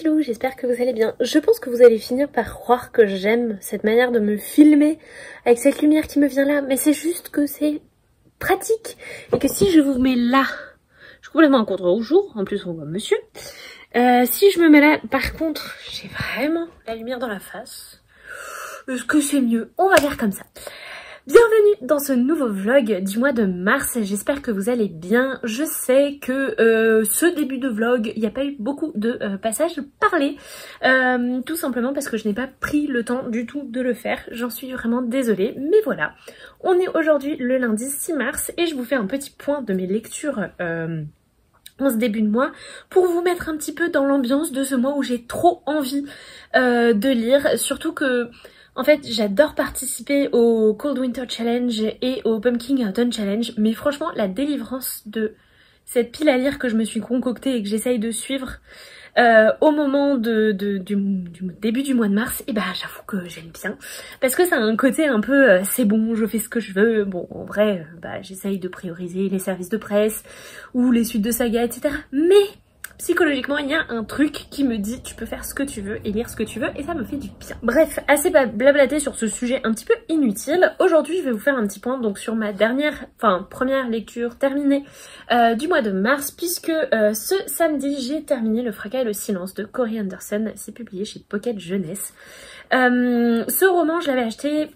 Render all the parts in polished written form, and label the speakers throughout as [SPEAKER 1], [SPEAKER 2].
[SPEAKER 1] filous, j'espère que vous allez bien. Je pense que vous allez finir par croire que j'aime cette manière de me filmer avec cette lumière qui me vient là, mais c'est juste que c'est pratique et que si je vous mets là, je suis complètement en contre-jour, en plus on voit monsieur. Si je me mets là, par contre, j'ai vraiment la lumière dans la face. Est-ce que c'est mieux? On va faire comme ça. Bienvenue dans ce nouveau vlog du mois de mars, j'espère que vous allez bien. Je sais que ce début de vlog, il n'y a pas eu beaucoup de passages parlés, tout simplement parce que je n'ai pas pris le temps du tout de le faire. J'en suis vraiment désolée, mais voilà. On est aujourd'hui le lundi 6 mars et je vous fais un petit point de mes lectures en ce début de mois pour vous mettre un petit peu dans l'ambiance de ce mois où j'ai trop envie de lire, surtout que en fait, j'adore participer au Cold Winter Challenge et au Pumpkin Autumn Challenge, mais franchement, la délivrance de cette pile à lire que je me suis concoctée et que j'essaye de suivre au moment du début du mois de mars, et bah j'avoue que j'aime bien, parce que ça a un côté un peu c'est bon, je fais ce que je veux. Bon, en vrai, j'essaye de prioriser les services de presse ou les suites de saga, etc. Mais psychologiquement, il y a un truc qui me dit tu peux faire ce que tu veux et lire ce que tu veux et ça me fait du bien. Bref, assez blablaté sur ce sujet un petit peu inutile. Aujourd'hui, je vais vous faire un petit point donc sur ma première lecture terminée du mois de mars, puisque ce samedi, j'ai terminé Le Fracas et le Silence de Cory Anderson. C'est publié chez Pocket Jeunesse. Ce roman, je l'avais acheté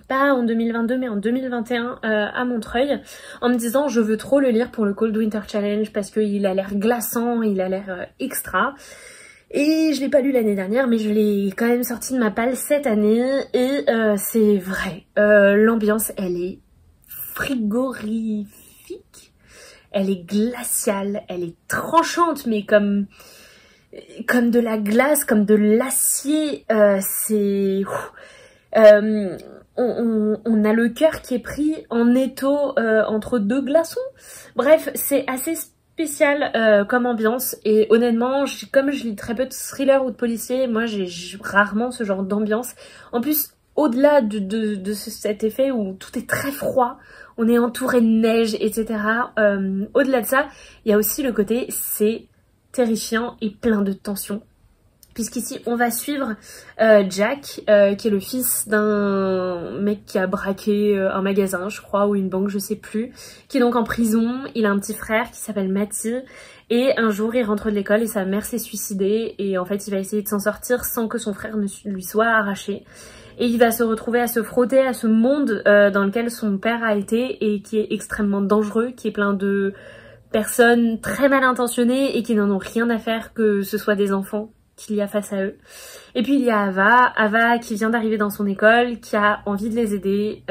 [SPEAKER 1] pas en 2022 mais en 2021 à Montreuil, en me disant je veux trop le lire pour le Cold Winter Challenge parce qu'il a l'air glaçant, il a l'air extra. Et je l'ai pas lu l'année dernière, mais je l'ai quand même sorti de ma palle cette année et c'est vrai, l'ambiance elle est frigorifique, elle est glaciale, elle est tranchante, mais comme de la glace, comme de l'acier, c'est... On a le cœur qui est pris en étau entre deux glaçons. Bref, c'est assez spécial comme ambiance et honnêtement, comme je lis très peu de thrillers ou de policiers, moi j'ai rarement ce genre d'ambiance. En plus, au-delà de cet effet où tout est très froid, on est entouré de neige, etc. Au-delà de ça, il y a aussi le côté c'est terrifiant et plein de tension. Puisqu'ici, on va suivre Jack, qui est le fils d'un mec qui a braqué un magasin, je crois, ou une banque, je sais plus, qui est donc en prison. Il a un petit frère qui s'appelle Matty, et un jour, il rentre de l'école et sa mère s'est suicidée, et en fait, il va essayer de s'en sortir sans que son frère ne lui soit arraché. Et il va se retrouver à se frotter à ce monde dans lequel son père a été, et qui est extrêmement dangereux, qui est plein de personnes très mal intentionnées, et qui n'en ont rien à faire que ce soit des enfants qu'il y a face à eux. Et puis il y a Ava qui vient d'arriver dans son école, qui a envie de les aider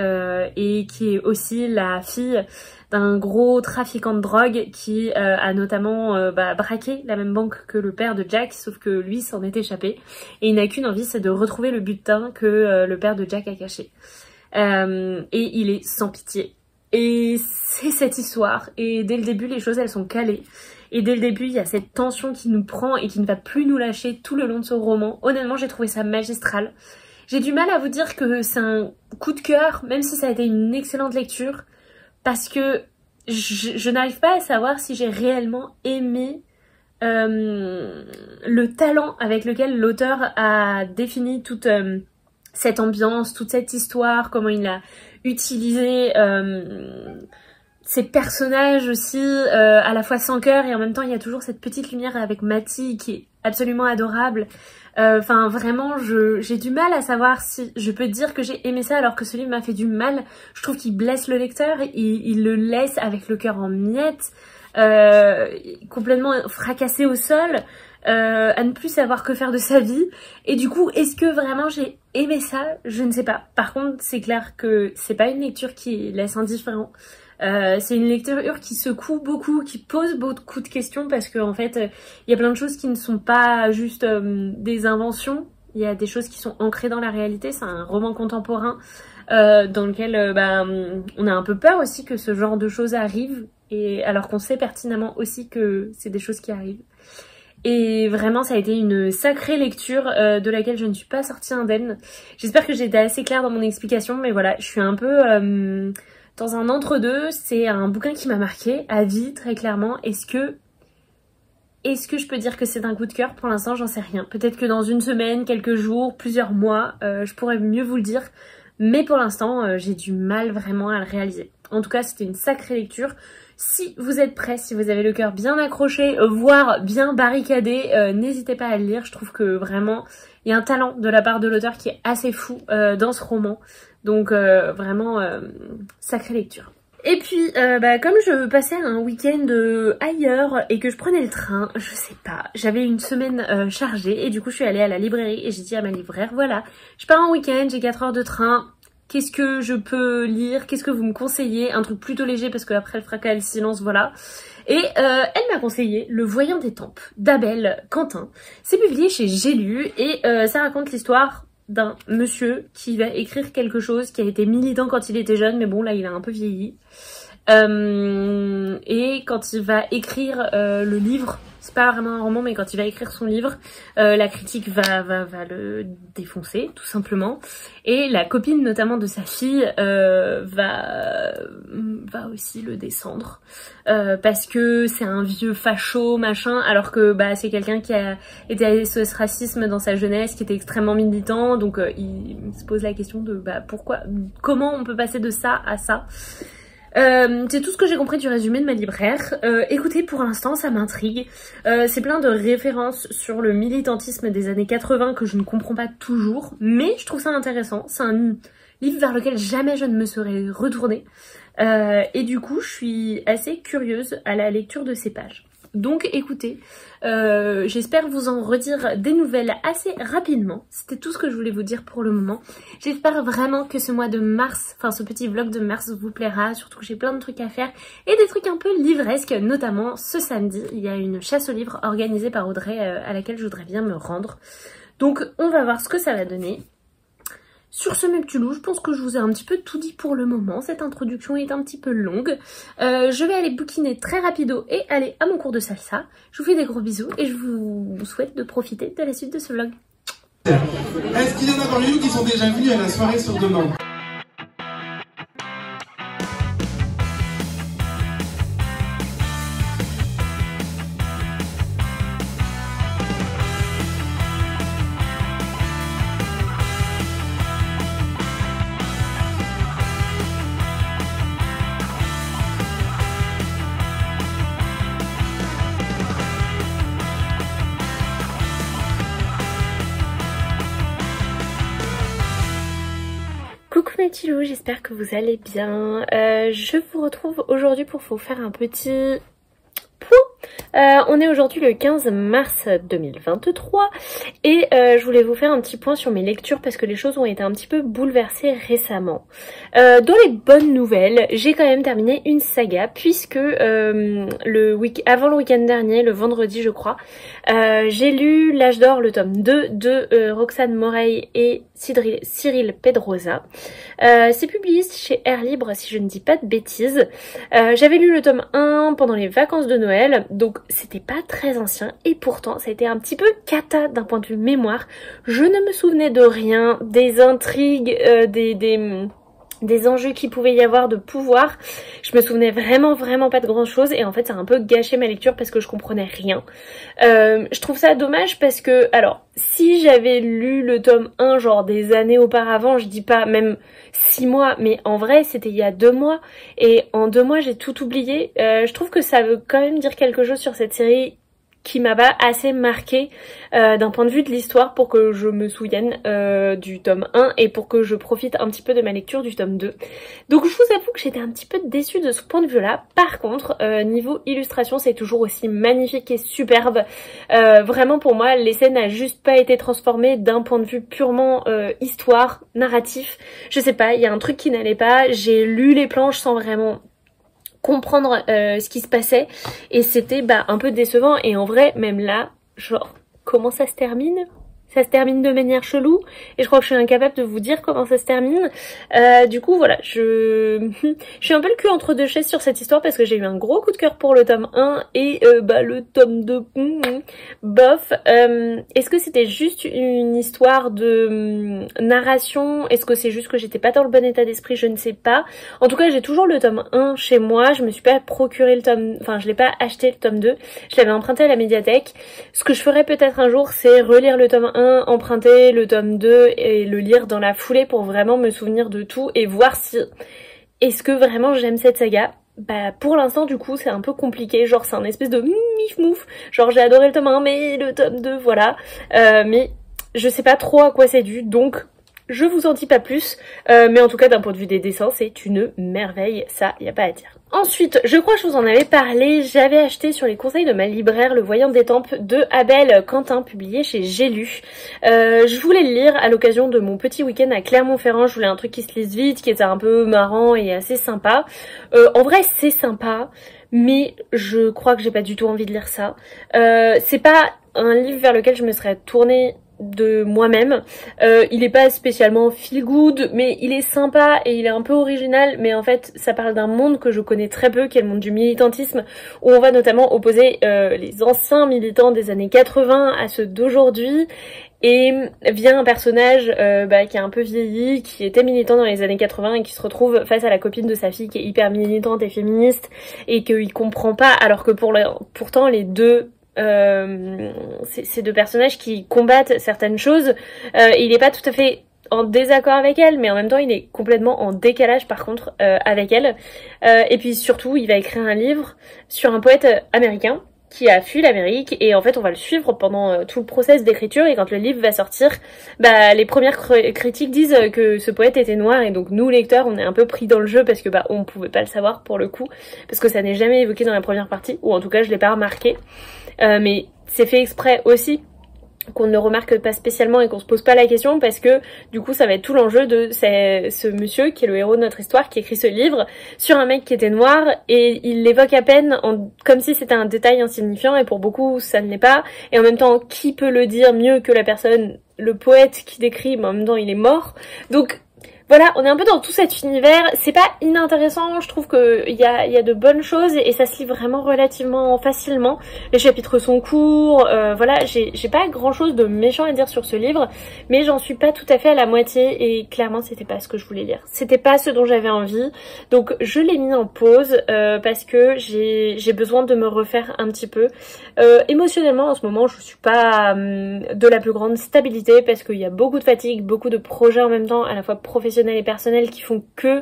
[SPEAKER 1] et qui est aussi la fille d'un gros trafiquant de drogue qui a notamment braqué la même banque que le père de Jack, sauf que lui s'en est échappé et il n'a qu'une envie, c'est de retrouver le butin que le père de Jack a caché. Et il est sans pitié. Et c'est cette histoire, et dès le début les choses elles sont calées. Et dès le début, il y a cette tension qui nous prend et qui ne va plus nous lâcher tout le long de ce roman. Honnêtement, j'ai trouvé ça magistral. J'ai du mal à vous dire que c'est un coup de cœur, même si ça a été une excellente lecture, parce que je n'arrive pas à savoir si j'ai réellement aimé le talent avec lequel l'auteur a défini toute cette ambiance, toute cette histoire, comment il a utilisé... ces personnages aussi, à la fois sans cœur et en même temps il y a toujours cette petite lumière avec Matty qui est absolument adorable. Enfin vraiment j'ai du mal à savoir si je peux dire que j'ai aimé ça alors que ce livre m'a fait du mal. Je trouve qu'il blesse le lecteur et il le laisse avec le cœur en miettes, complètement fracassé au sol, à ne plus savoir que faire de sa vie. Et du coup, est-ce que vraiment j'ai aimé ça? Je ne sais pas. Par contre, c'est clair que c'est pas une lecture qui laisse indifférent. C'est une lecture qui secoue beaucoup, qui pose beaucoup de questions parce qu'en fait, il y a plein de choses qui ne sont pas juste des inventions. Il y a des choses qui sont ancrées dans la réalité. C'est un roman contemporain dans lequel on a un peu peur aussi que ce genre de choses arrivent, et alors qu'on sait pertinemment aussi que c'est des choses qui arrivent. Et vraiment ça a été une sacrée lecture de laquelle je ne suis pas sortie indemne. J'espère que j'ai été assez claire dans mon explication, mais voilà, je suis un peu dans un entre-deux. C'est un bouquin qui m'a marqué à vie, très clairement. Est-ce que Est-ce que je peux dire que c'est un coup de cœur? Pour l'instant, j'en sais rien. Peut-être que dans une semaine, quelques jours, plusieurs mois, je pourrais mieux vous le dire. Mais pour l'instant, j'ai du mal vraiment à le réaliser. En tout cas, c'était une sacrée lecture. Si vous êtes prêts, si vous avez le cœur bien accroché, voire bien barricadé, n'hésitez pas à le lire. Je trouve que vraiment, il y a un talent de la part de l'auteur qui est assez fou dans ce roman. Donc vraiment, sacrée lecture. Et puis, comme je passais un week-end ailleurs et que je prenais le train, je sais pas, j'avais une semaine chargée et du coup je suis allée à la librairie et j'ai dit à ma libraire, voilà, je pars en week-end, j'ai 4 heures de train, qu'est-ce que je peux lire, qu'est-ce que vous me conseillez, un truc plutôt léger parce que après le fracas et le silence, voilà. Et elle m'a conseillé Le Voyant des Tempes d'Abel Quentin. C'est publié chez J'ai lu et ça raconte l'histoire d'un monsieur qui va écrire quelque chose qui a été militant quand il était jeune, mais bon là il a un peu vieilli. Et quand il va écrire le livre, c'est pas vraiment un roman, mais quand il va écrire son livre, la critique va le défoncer, tout simplement. Et la copine notamment de sa fille va aussi le descendre. Parce que c'est un vieux facho, machin, alors que c'est quelqu'un qui a été à SOS Racisme dans sa jeunesse, qui était extrêmement militant, donc il se pose la question de pourquoi, comment on peut passer de ça à ça. C'est tout ce que j'ai compris du résumé de ma libraire. Écoutez, pour l'instant ça m'intrigue. C'est plein de références sur le militantisme des années 80 que je ne comprends pas toujours, mais je trouve ça intéressant. C'est un livre vers lequel jamais je ne me serais retournée. Et du coup je suis assez curieuse à la lecture de ces pages. Donc écoutez, j'espère vous en redire des nouvelles assez rapidement. C'était tout ce que je voulais vous dire pour le moment. J'espère vraiment que ce mois de mars, enfin ce petit vlog de mars vous plaira, surtout que j'ai plein de trucs à faire et des trucs un peu livresques, notamment ce samedi. Il y a une chasse aux livres organisée par Audrey à laquelle je voudrais bien me rendre. Donc on va voir ce que ça va donner. Sur ce mes petits loups, je pense que je vous ai un petit peu tout dit pour le moment. Cette introduction est un petit peu longue. Je vais aller bouquiner très rapido et aller à mon cours de salsa. Je vous fais des gros bisous et je vous souhaite de profiter de la suite de ce vlog.
[SPEAKER 2] Est-ce qu'il y en a parmi vous qui sont déjà venus à la soirée sur demande?
[SPEAKER 1] Coucou mes petits loups, j'espère que vous allez bien. Je vous retrouve aujourd'hui pour vous faire un petit point. On est aujourd'hui le 15 mars 2023 et je voulais vous faire un petit point sur mes lectures parce que les choses ont été un petit peu bouleversées récemment. Dans les bonnes nouvelles, j'ai quand même terminé une saga puisque avant le week-end dernier, le vendredi je crois, j'ai lu L'Âge d'Or, le tome 2 de Roxane Morey et Cyril Pedrosa. C'est publié chez Air Libre si je ne dis pas de bêtises. J'avais lu le tome 1 pendant les vacances de Noël, donc c'était pas très ancien et pourtant ça a été un petit peu cata d'un point de vue mémoire. Je ne me souvenais de rien, des intrigues, des enjeux qu'il pouvait y avoir de pouvoir. Je me souvenais vraiment pas de grand chose et en fait ça a un peu gâché ma lecture parce que je comprenais rien. Je trouve ça dommage parce que, alors, si j'avais lu le tome 1 genre des années auparavant, je dis pas même 6 mois, mais en vrai c'était il y a 2 mois et en 2 mois j'ai tout oublié. Je trouve que ça veut quand même dire quelque chose sur cette série qui m'a pas assez marqué d'un point de vue de l'histoire pour que je me souvienne du tome 1 et pour que je profite un petit peu de ma lecture du tome 2. Donc je vous avoue que j'étais un petit peu déçue de ce point de vue là. Par contre, niveau illustration, c'est toujours aussi magnifique et superbe. Vraiment pour moi, l'essai n'a juste pas été transformé d'un point de vue purement histoire, narratif. Je sais pas, il y a un truc qui n'allait pas. J'ai lu les planches sans vraiment comprendre ce qui se passait et c'était un peu décevant et en vrai même là genre comment ça se termine ça se termine de manière chelou et je crois que je suis incapable de vous dire comment ça se termine. Du coup voilà, je suis un peu le cul entre deux chaises sur cette histoire parce que j'ai eu un gros coup de cœur pour le tome 1 et le tome 2, bof. Est-ce que c'était juste une histoire de narration? Est-ce que c'est juste que j'étais pas dans le bon état d'esprit? Je ne sais pas. En tout cas j'ai toujours le tome 1 chez moi, je me suis pas procuré le tome, enfin je l'ai pas acheté le tome 2, je l'avais emprunté à la médiathèque. Ce que je ferais peut-être un jour c'est relire le tome 1, emprunter le tome 2 et le lire dans la foulée pour vraiment me souvenir de tout et voir si est-ce que vraiment j'aime cette saga. Bah pour l'instant du coup c'est un peu compliqué, genre c'est un espèce de mif mouf, genre j'ai adoré le tome 1 mais le tome 2 voilà, mais je sais pas trop à quoi c'est dû donc je vous en dis pas plus, mais en tout cas d'un point de vue des dessins c'est une merveille, ça y a pas à dire. Ensuite, je crois que je vous en avais parlé, j'avais acheté sur les conseils de ma libraire Le Voyant des Tempes de Abel Quentin, publié chez J'ai lu. Je voulais le lire à l'occasion de mon petit week-end à Clermont-Ferrand, je voulais un truc qui se lise vite, qui était un peu marrant et assez sympa. En vrai c'est sympa, mais je crois que j'ai pas du tout envie de lire ça. C'est pas un livre vers lequel je me serais tournée de moi-même. Il est pas spécialement feel good mais il est sympa et il est un peu original, mais en fait ça parle d'un monde que je connais très peu qui est le monde du militantisme, où on va notamment opposer les anciens militants des années 80 à ceux d'aujourd'hui, et vient un personnage qui est un peu vieilli, qui était militant dans les années 80 et qui se retrouve face à la copine de sa fille qui est hyper militante et féministe et qu'il comprend pas, alors que pourtant les deux ces deux personnages qui combattent certaines choses, il est pas tout à fait en désaccord avec elle, mais en même temps il est complètement en décalage par contre avec elle, et puis surtout il va écrire un livre sur un poète américain qui a fui l'Amérique, et en fait on va le suivre pendant tout le process d'écriture, et quand le livre va sortir, les premières critiques disent que ce poète était noir, et donc nous lecteurs on est un peu pris dans le jeu parce que on pouvait pas le savoir pour le coup, parce que ça n'est jamais évoqué dans la première partie, ou en tout cas je l'ai pas remarqué, mais c'est fait exprès aussi qu'on ne remarque pas spécialement et qu'on se pose pas la question, parce que du coup ça va être tout l'enjeu de ce monsieur qui est le héros de notre histoire, qui écrit ce livre sur un mec qui était noir, et il l'évoque à peine comme si c'était un détail insignifiant, et pour beaucoup ça ne l'est pas, et en même temps qui peut le dire mieux que la personne, le poète qui décrit, mais en même temps il est mort, donc voilà, on est un peu dans tout cet univers, c'est pas inintéressant, je trouve qu'il y a de bonnes choses et ça se lit vraiment relativement facilement. Les chapitres sont courts, voilà, j'ai pas grand chose de méchant à dire sur ce livre, mais j'en suis pas tout à fait à la moitié et clairement c'était pas ce que je voulais lire. C'était pas ce dont j'avais envie, donc je l'ai mis en pause parce que j'ai besoin de me refaire un petit peu. Émotionnellement en ce moment je suis pas de la plus grande stabilité parce qu'il y a beaucoup de fatigue, beaucoup de projets en même temps, à la fois professionnels et personnels, qui font que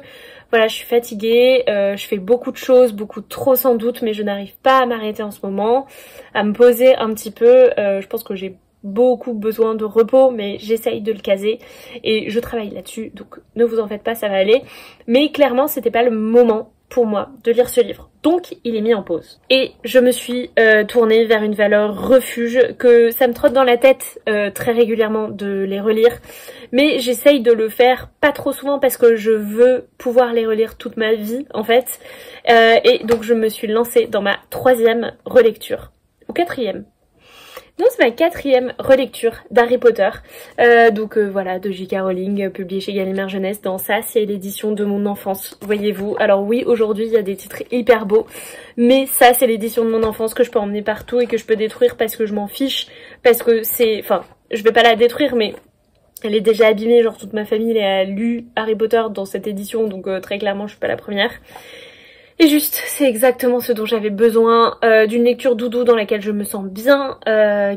[SPEAKER 1] voilà, je suis fatiguée, je fais beaucoup de choses, beaucoup trop sans doute, mais je n'arrive pas à m'arrêter en ce moment, à me poser un petit peu. Je pense que j'ai beaucoup besoin de repos, mais j'essaye de le caser et je travaille là-dessus, donc ne vous en faites pas, ça va aller. Mais clairement c'était pas le moment pour moi de lire ce livre, donc il est mis en pause. Et je me suis tournée vers une valeur refuge, que ça me trotte dans la tête très régulièrement de les relire, mais j'essaye de le faire pas trop souvent parce que je veux pouvoir les relire toute ma vie en fait, et donc je me suis lancée dans ma 3e relecture, ou 4e. Non, c'est ma 4e relecture d'Harry Potter, voilà, de J.K. Rowling, publié chez Gallimard Jeunesse. Dans ça, c'est l'édition de mon enfance, voyez-vous. Alors oui, aujourd'hui, il y a des titres hyper beaux, mais ça, c'est l'édition de mon enfance que je peux emmener partout et que je peux détruire parce que je m'en fiche, parce que c'est... Enfin, je vais pas la détruire, mais... elle est déjà abîmée, genre toute ma famille a lu Harry Potter dans cette édition, donc très clairement, je suis pas la première. Et juste, c'est exactement ce dont j'avais besoin, d'une lecture doudou dans laquelle je me sens bien,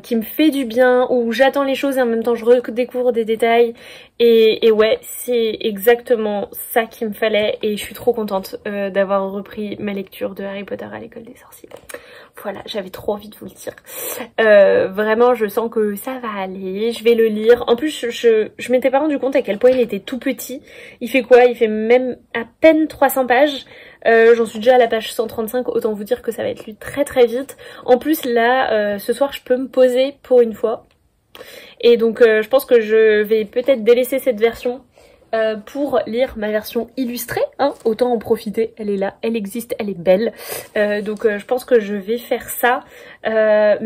[SPEAKER 1] qui me fait du bien, où j'attends les choses et en même temps je redécouvre des détails. Et ouais, c'est exactement ça qu'il me fallait et je suis trop contente d'avoir repris ma lecture de Harry Potter à l'école des sorciers. Voilà, j'avais trop envie de vous le dire. Vraiment, je sens que ça va aller, je vais le lire. En plus, je m'étais pas rendu compte à quel point il était tout petit. Il fait quoi? Il fait même à peine 300 pages. J'en suis déjà à la page 135, autant vous dire que ça va être lu très très vite. En plus là, ce soir je peux me poser pour une fois. Et donc je pense que je vais peut-être délaisser cette version pour lire ma version illustrée, hein. Autant en profiter, elle est là, elle existe, elle est belle. Donc je pense que je vais faire ça. Ouais,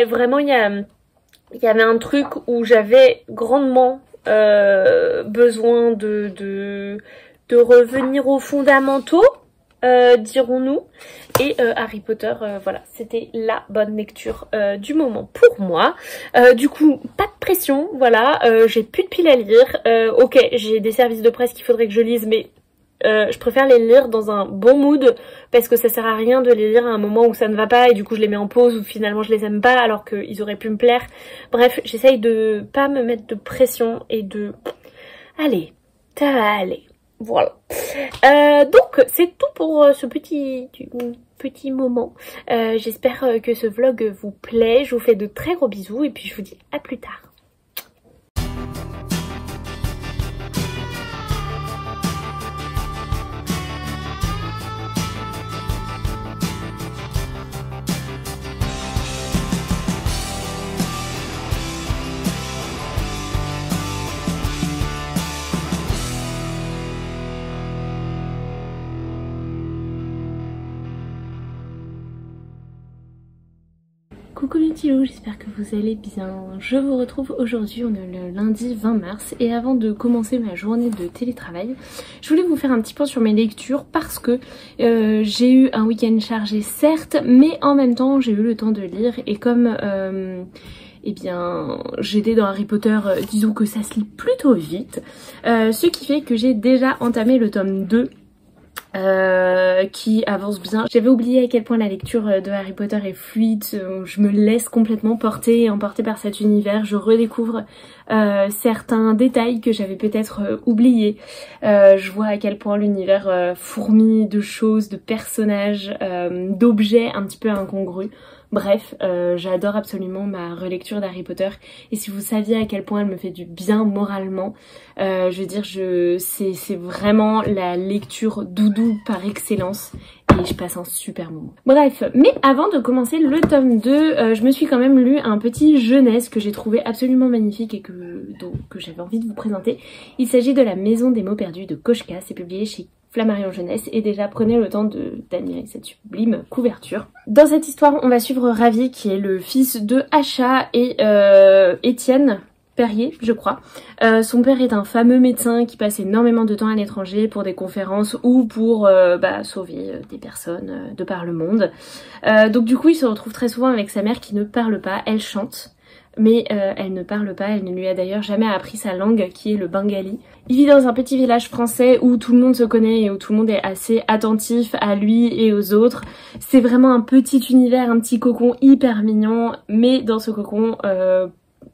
[SPEAKER 1] vraiment il il y avait un truc où j'avais grandement besoin de revenir aux fondamentaux, dirons-nous. Et Harry Potter, voilà, c'était la bonne lecture du moment pour moi. Du coup, pas de pression, voilà, j'ai plus de piles à lire. Ok, j'ai des services de presse qu'il faudrait que je lise, mais je préfère les lire dans un bon mood parce que ça sert à rien de les lire à un moment où ça ne va pas et du coup je les mets en pause ou finalement je les aime pas alors qu'ils auraient pu me plaire. Bref, j'essaye de pas me mettre de pression et de... Allez, ça va aller. Voilà. Donc c'est tout pour ce petit moment. J'espère que ce vlog vous plaît. Je vous fais de très gros bisous et puis je vous dis à plus tard. Coucou les petits loups, j'espère que vous allez bien. Je vous retrouve aujourd'hui, on est le lundi 20 mars et avant de commencer ma journée de télétravail, je voulais vous faire un petit point sur mes lectures parce que j'ai eu un week-end chargé certes, mais en même temps j'ai eu le temps de lire et comme eh bien j'étais dans Harry Potter, disons que ça se lit plutôt vite, ce qui fait que j'ai déjà entamé le tome 2. Qui avance bien. J'avais oublié à quel point la lecture de Harry Potter est fluide, je me laisse complètement porter et emporter par cet univers, je redécouvre certains détails que j'avais peut-être oubliés. Je vois à quel point l'univers fourmille de choses, de personnages, d'objets un petit peu incongrus. Bref, j'adore absolument ma relecture d'Harry Potter et si vous saviez à quel point elle me fait du bien moralement, je veux dire, c'est vraiment la lecture doudou par excellence et je passe un super moment. Bref, mais avant de commencer le tome 2, je me suis quand même lu un petit jeunesse que j'ai trouvé absolument magnifique et que j'avais envie de vous présenter. Il s'agit de La Maison des mots perdus de Koshka, c'est publié chez Flammarion Jeunesse et déjà prenez le temps d'admirer cette sublime couverture. Dans cette histoire on va suivre Ravi qui est le fils de Asha et Étienne Perrier je crois. Son père est un fameux médecin qui passe énormément de temps à l'étranger pour des conférences ou pour sauver des personnes de par le monde. Donc du coup il se retrouve très souvent avec sa mère qui ne parle pas, elle chante. Mais elle ne parle pas, elle ne lui a d'ailleurs jamais appris sa langue qui est le bengali. Il vit dans un petit village français où tout le monde se connaît et où tout le monde est assez attentif à lui et aux autres. C'est vraiment un petit univers, un petit cocon hyper mignon, mais dans ce cocon,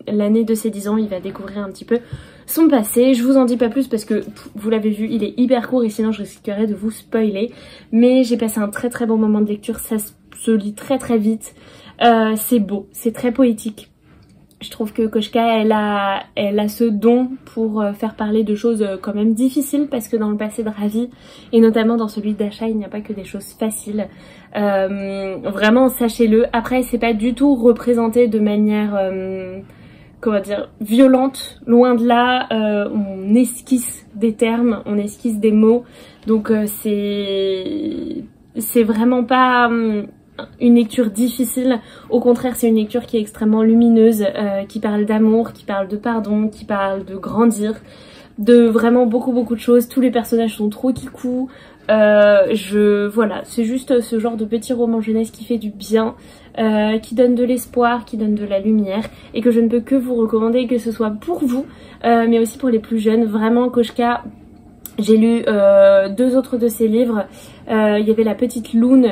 [SPEAKER 1] l'année de ses 10 ans, il va découvrir un petit peu son passé. Je vous en dis pas plus parce que vous l'avez vu, il est hyper court et sinon je risquerais de vous spoiler. Mais j'ai passé un très très bon moment de lecture, ça se lit très très vite. C'est beau, c'est très poétique. Je trouve que Koshka, elle a ce don pour faire parler de choses quand même difficiles parce que dans le passé de Ravi et notamment dans celui d'Asha, il n'y a pas que des choses faciles. Vraiment, sachez-le. Après, c'est pas du tout représenté de manière, comment dire, violente. Loin de là, on esquisse des termes, on esquisse des mots. Donc c'est vraiment pas... une lecture difficile, au contraire c'est une lecture qui est extrêmement lumineuse, qui parle d'amour, qui parle de pardon, qui parle de grandir, de vraiment beaucoup de choses. Tous les personnages sont trop kikou, voilà, c'est juste ce genre de petit roman jeunesse qui fait du bien, qui donne de l'espoir, qui donne de la lumière et que je ne peux que vous recommander, que ce soit pour vous mais aussi pour les plus jeunes. Vraiment Koshka, j'ai lu 2 autres de ses livres. Il y avait La Petite Loon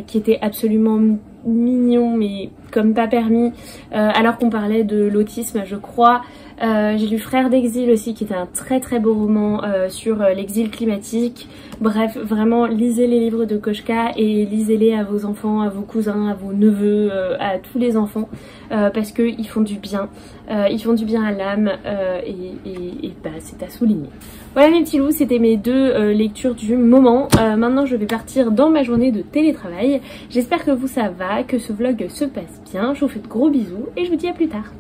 [SPEAKER 1] qui était absolument mignon mais comme pas permis, alors qu'on parlait de l'autisme je crois. J'ai lu Frères d'exil aussi qui était un très très beau roman sur l'exil climatique. Bref, vraiment lisez les livres de Koshka et lisez-les à vos enfants, à vos cousins, à vos neveux, à tous les enfants parce qu'ils font du bien, ils font du bien à l'âme et bah, c'est à souligner. Voilà mes petits loups, c'était mes 2 lectures du moment. Maintenant je vais partir dans ma journée de télétravail. J'espère que vous ça va, que ce vlog se passe bien. Je vous fais de gros bisous et je vous dis à plus tard.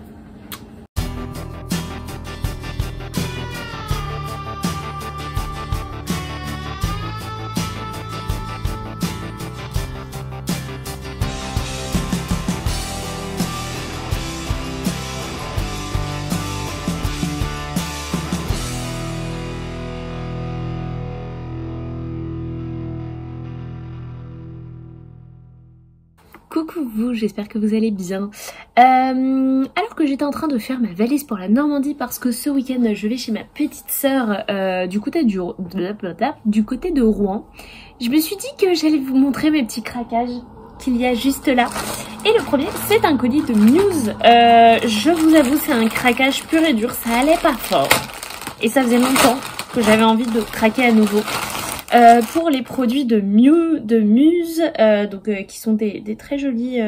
[SPEAKER 1] coucou vous, j'espère que vous allez bien. Alors que j'étais en train de faire ma valise pour la Normandie parce que ce week-end je vais chez ma petite sœur du côté de Rouen, je me suis dit que j'allais vous montrer mes petits craquages qu'il y a juste là. Et le premier, c'est un colis de Muse. Je vous avoue, c'est un craquage pur et dur, ça allait pas fort. Et ça faisait longtemps que j'avais envie de craquer à nouveau. Pour les produits de Muse, qui sont des très jolis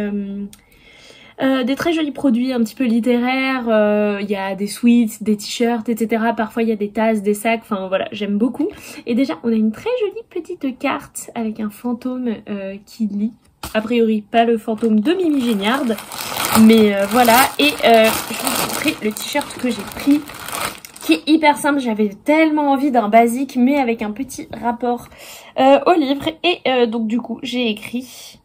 [SPEAKER 1] produits un petit peu littéraires. Il y a des sweats, des t-shirts, etc. Parfois il y a des tasses, des sacs, enfin voilà, j'aime beaucoup. Et déjà on a une très jolie petite carte avec un fantôme qui lit. A priori pas le fantôme de Mimi Géniarde, mais voilà. Et je vais vous montrer le t-shirt que j'ai pris, qui est hyper simple. J'avais tellement envie d'un basique mais avec un petit rapport au livre. Et donc du coup j'ai écrit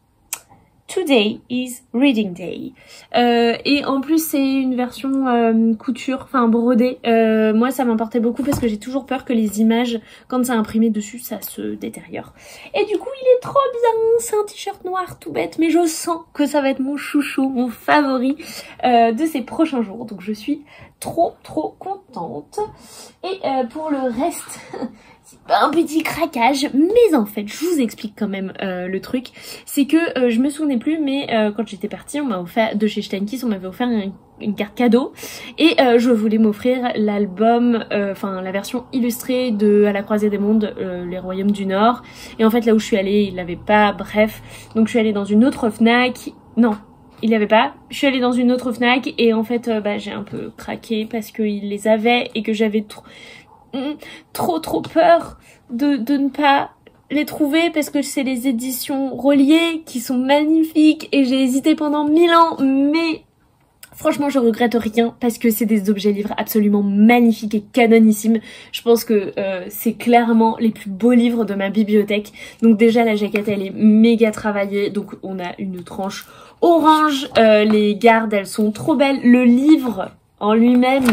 [SPEAKER 1] Today is Reading Day. Et en plus c'est une version couture, enfin brodée. Moi ça m'importait beaucoup parce que j'ai toujours peur que les images, quand c'est imprimé dessus, ça se détériore. Et du coup il est trop bien, c'est un t-shirt noir tout bête, mais je sens que ça va être mon chouchou, mon favori de ces prochains jours. Donc je suis trop contente. Et pour le reste... c'est pas un petit craquage, mais en fait, je vous explique quand même le truc. C'est que je me souvenais plus, mais quand j'étais partie, on m'a offert, de chez Steinkiss, on m'avait offert une carte cadeau. Et je voulais m'offrir l'album, enfin la version illustrée de À la croisée des mondes, les royaumes du Nord. Et en fait, là où je suis allée, il l'avait pas, bref. Donc je suis allée dans une autre Fnac. Non, il l'avait pas. Je suis allée dans une autre Fnac et en fait, j'ai un peu craqué parce qu'il les avait et que j'avais trop peur de ne pas les trouver parce que c'est les éditions reliées qui sont magnifiques et j'ai hésité pendant 1000 ans, mais franchement je regrette rien parce que c'est des objets livres absolument magnifiques et canonissimes. Je pense que c'est clairement les plus beaux livres de ma bibliothèque. Donc déjà la jaquette elle est méga travaillée, donc on a une tranche orange, les gardes elles sont trop belles, le livre en lui-même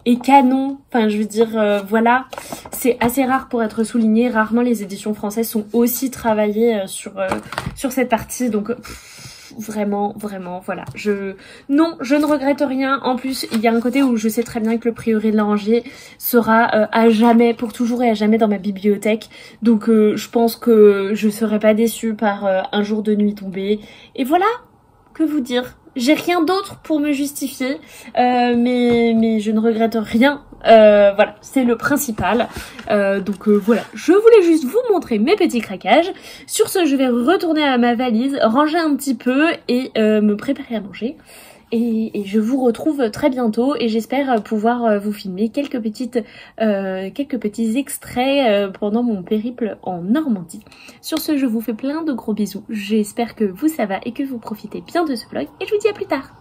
[SPEAKER 1] et canon, enfin je veux dire voilà, c'est assez rare pour être souligné, rarement les éditions françaises sont aussi travaillées sur cette partie, donc vraiment voilà, je ne regrette rien. En plus il y a un côté où je sais très bien que le prieuré de l'Oranger sera à jamais, pour toujours et à jamais dans ma bibliothèque, donc je pense que je serai pas déçue par un jour de nuit tombé, et voilà, que vous dire. J'ai rien d'autre pour me justifier, mais je ne regrette rien. Voilà, c'est le principal. Donc voilà, je voulais juste vous montrer mes petits craquages. Sur ce, je vais retourner à ma valise, ranger un petit peu et me préparer à manger. Et je vous retrouve très bientôt et j'espère pouvoir vous filmer quelques petits extraits pendant mon périple en Normandie. Sur ce, je vous fais plein de gros bisous. J'espère que vous ça va et que vous profitez bien de ce vlog et je vous dis à plus tard.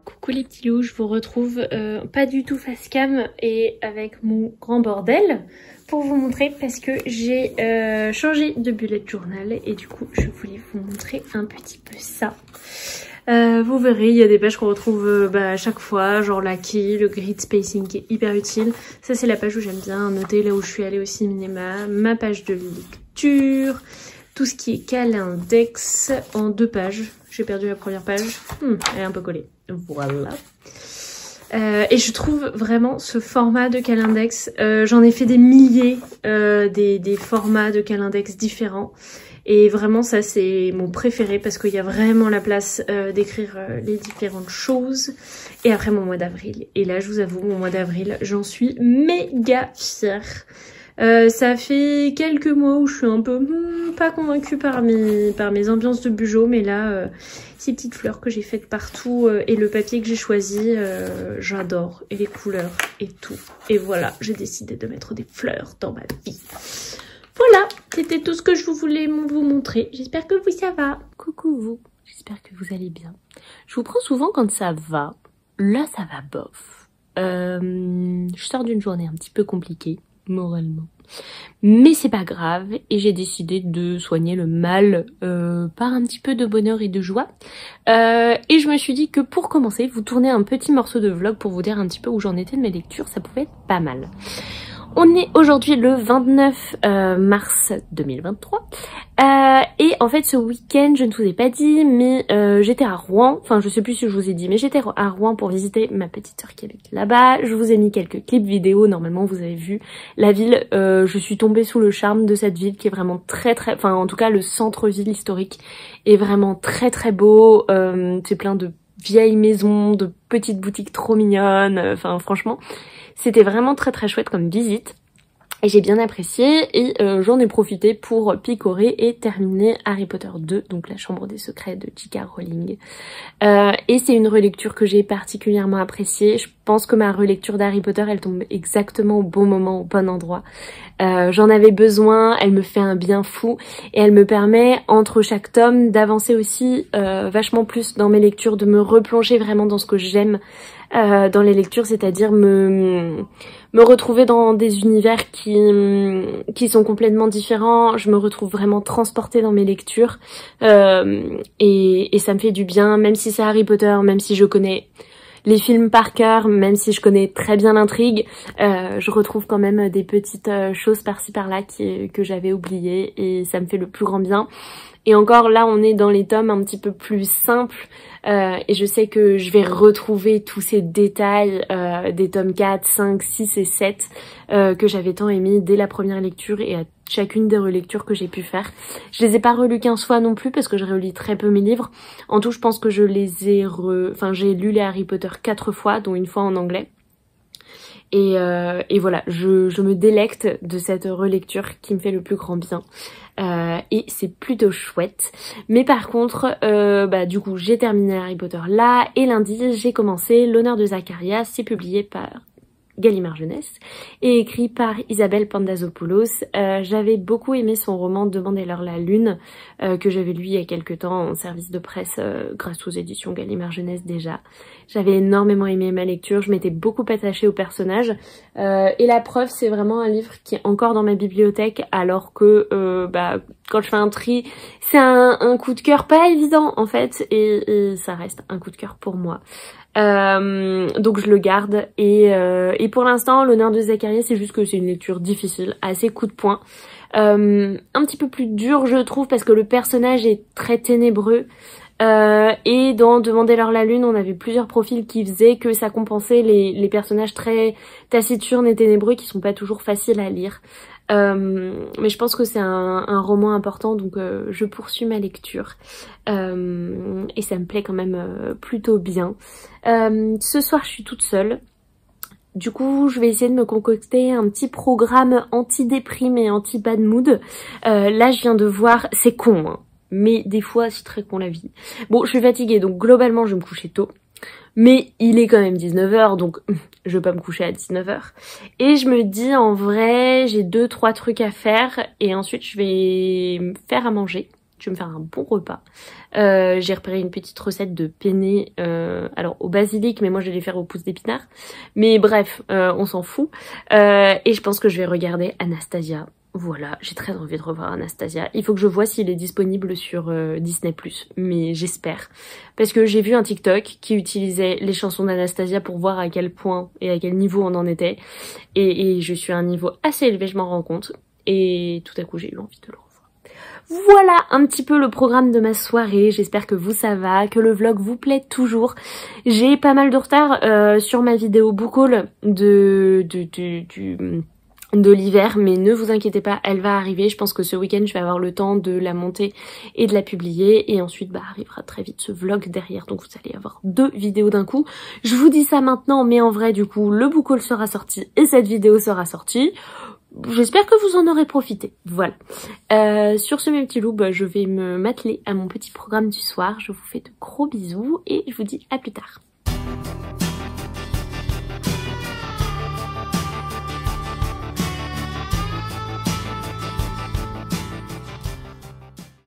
[SPEAKER 1] Coucou les petits loups, je vous retrouve pas du tout face cam et avec mon grand bordel pour vous montrer parce que j'ai changé de bullet journal et du coup je voulais vous montrer un petit peu ça. Vous verrez, il y a des pages qu'on retrouve à chaque fois, genre Lucky, le grid spacing qui est hyper utile. Ça c'est la page où j'aime bien noter là où je suis allée au cinéma, ma page de lecture, tout ce qui est calindex en 2 pages. J'ai perdu la première page, elle est un peu collée. Voilà. Et je trouve vraiment ce format de calindex, j'en ai fait des milliers, des formats de calindex différents. Et vraiment ça c'est mon préféré parce qu'il y a vraiment la place d'écrire les différentes choses. Et après mon mois d'avril. Et là je vous avoue mon mois d'avril j'en suis méga fière. Ça fait quelques mois où je suis un peu pas convaincue par mes ambiances de Bugeaud, mais là, ces petites fleurs que j'ai faites partout et le papier que j'ai choisi, j'adore, et les couleurs et tout. Et voilà, j'ai décidé de mettre des fleurs dans ma vie. Voilà, c'était tout ce que je voulais vous montrer. J'espère que ça va. Coucou vous, j'espère que vous allez bien. Je vous prends souvent quand ça va. Là, ça va bof. Je sors d'une journée un petit peu compliquée, moralement. Mais c'est pas grave et j'ai décidé de soigner le mal par un petit peu de bonheur et de joie. Et je me suis dit que pour commencer, vous tournez un petit morceau de vlog pour vous dire un petit peu où j'en étais de mes lectures, ça pouvait être pas mal. On est aujourd'hui le 29 mars 2023 et en fait ce week-end, je ne vous ai pas dit, mais j'étais à Rouen, enfin je sais plus si je vous ai dit, mais j'étais à Rouen pour visiter ma petite sœur qui habite là-bas. Je vous ai mis quelques clips vidéo, normalement vous avez vu la ville, je suis tombée sous le charme de cette ville qui est vraiment enfin en tout cas le centre-ville historique est vraiment très beau, c'est plein de vieilles maisons, de petites boutiques trop mignonnes, enfin franchement... C'était vraiment très chouette comme visite et j'ai bien apprécié et j'en ai profité pour picorer et terminer Harry Potter 2, donc la chambre des secrets de J.K. Rowling. Et c'est une relecture que j'ai particulièrement appréciée. Je pense que ma relecture d'Harry Potter, elle tombe exactement au bon moment, au bon endroit. J'en avais besoin, elle me fait un bien fou et elle me permet, entre chaque tome, d'avancer aussi vachement plus dans mes lectures, de me replonger vraiment dans ce que j'aime dans les lectures, c'est-à-dire me retrouver dans des univers qui sont complètement différents. Je me retrouve vraiment transportée dans mes lectures et ça me fait du bien, même si c'est Harry Potter, même si je connais les films par cœur, même si je connais très bien l'intrigue, je retrouve quand même des petites choses par-ci par-là que j'avais oubliées et ça me fait le plus grand bien. Et encore là, on est dans les tomes un petit peu plus simples et je sais que je vais retrouver tous ces détails des tomes 4, 5, 6 et 7 que j'avais tant aimé dès la première lecture et à chacune des relectures que j'ai pu faire. Je les ai pas relus 15 fois non plus parce que je relis très peu mes livres. En tout, je pense que je les ai j'ai lu les Harry Potter 4 fois, dont une fois en anglais. Et voilà, je me délecte de cette relecture qui me fait le plus grand bien. Et c'est plutôt chouette. Mais par contre, du coup, j'ai terminé Harry Potter là. Et lundi, j'ai commencé L'honneur de Zacharia. C'est publié par Gallimard Jeunesse et écrit par Isabelle Pandazopoulos. J'avais beaucoup aimé son roman Demandez-leur la lune que j'avais lu il y a quelques temps en service de presse grâce aux éditions Gallimard Jeunesse déjà. J'avais énormément aimé ma lecture, je m'étais beaucoup attachée au personnage et la preuve c'est vraiment un livre qui est encore dans ma bibliothèque alors que quand je fais un tri c'est un coup de cœur pas évident en fait et ça reste un coup de cœur pour moi. Donc je le garde et pour l'instant L'honneur de Zacharia c'est juste que c'est une lecture difficile, assez coup de poing, un petit peu plus dur je trouve parce que le personnage est très ténébreux et dans Demandez-leur la lune on avait plusieurs profils qui faisaient que ça compensait les personnages très taciturnes et ténébreux qui sont pas toujours faciles à lire. Mais je pense que c'est un roman important donc je poursuis ma lecture et ça me plaît quand même plutôt bien. Ce soir je suis toute seule, du coup je vais essayer de me concocter un petit programme anti-déprime et anti-bad mood. Là je viens de voir, c'est con hein, mais des fois c'est très con la vie. Bon je suis fatiguée donc globalement je vais me coucher tôt. Mais il est quand même 19h, donc je vais pas me coucher à 19h. Et je me dis, en vrai, j'ai 2-3 trucs à faire. Et ensuite, je vais me faire à manger. Je vais me faire un bon repas. J'ai repéré une petite recette de penne, alors au basilic, mais moi je vais les faire aux pousses d'épinards. Mais bref, on s'en fout. Et je pense que je vais regarder Anastasia. Voilà, j'ai très envie de revoir Anastasia. Il faut que je vois s'il est disponible sur Disney+, mais j'espère. Parce que j'ai vu un TikTok qui utilisait les chansons d'Anastasia pour voir à quel point et à quel niveau on en était. Et je suis à un niveau assez élevé, je m'en rends compte. Et tout à coup, j'ai eu envie de le revoir. Voilà un petit peu le programme de ma soirée. J'espère que vous ça va, que le vlog vous plaît toujours. J'ai pas mal de retard sur ma vidéo book haul de l'hiver, mais ne vous inquiétez pas, elle va arriver. Je pense que ce week-end je vais avoir le temps de la monter et de la publier et ensuite arrivera très vite ce vlog derrière, donc vous allez avoir 2 vidéos d'un coup. Je vous dis ça maintenant, mais en vrai du coup le book haul sera sorti et cette vidéo sera sortie. j'espère que vous en aurez profité. Voilà. Sur ce mes petits loups, je vais me m'atteler à mon petit programme du soir. Je vous fais de gros bisous et je vous dis à plus tard.